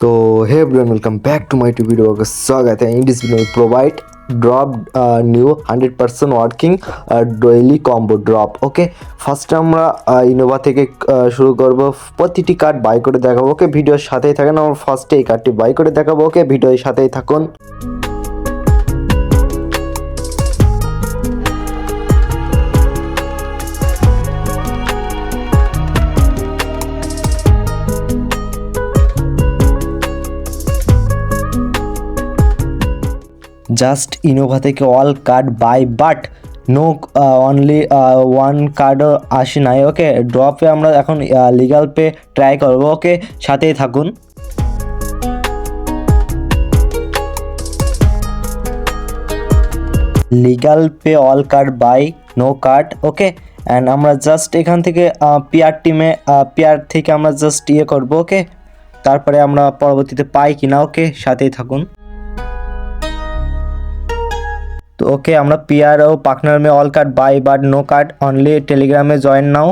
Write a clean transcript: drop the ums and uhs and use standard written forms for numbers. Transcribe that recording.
तो hey everyone, welcome back to my YouTube video. आपका स्वागत है। In this video we provide drop new 100% working daily combo drop. Okay, first আমরা Innova থেকে শুরু করব। প্রতিটি কার্ড বাই করে দেখাবো। ওকে, ভিডিওর সাথেই থাকেন। আমরা ফার্স্টে এই কার্ডটি বাই করে দেখাবো। ওকে, ভিডিওর সাথেই থাকুন। জাস্ট ইনোভা থেকে all card by, but no only one কার্ডও আসে নাই। ওকে, ড্রপে আমরা এখন লিগাল পে ট্রাই করবো। ওকে, সাথেই থাকুন। Legal pay all card bye, no card. Okay, and আমরা জাস্ট এখান থেকে পেয়ার থেকে আমরা জাস্ট করবো। ওকে, তারপরে আমরা পরবর্তীতে পাই কিনা। ওকে, সাথেই থাকুন। तो ओके, আমরা পিআর ও পার্টনার में all card bye but no card only Telegram में ज्वाइन नाउ।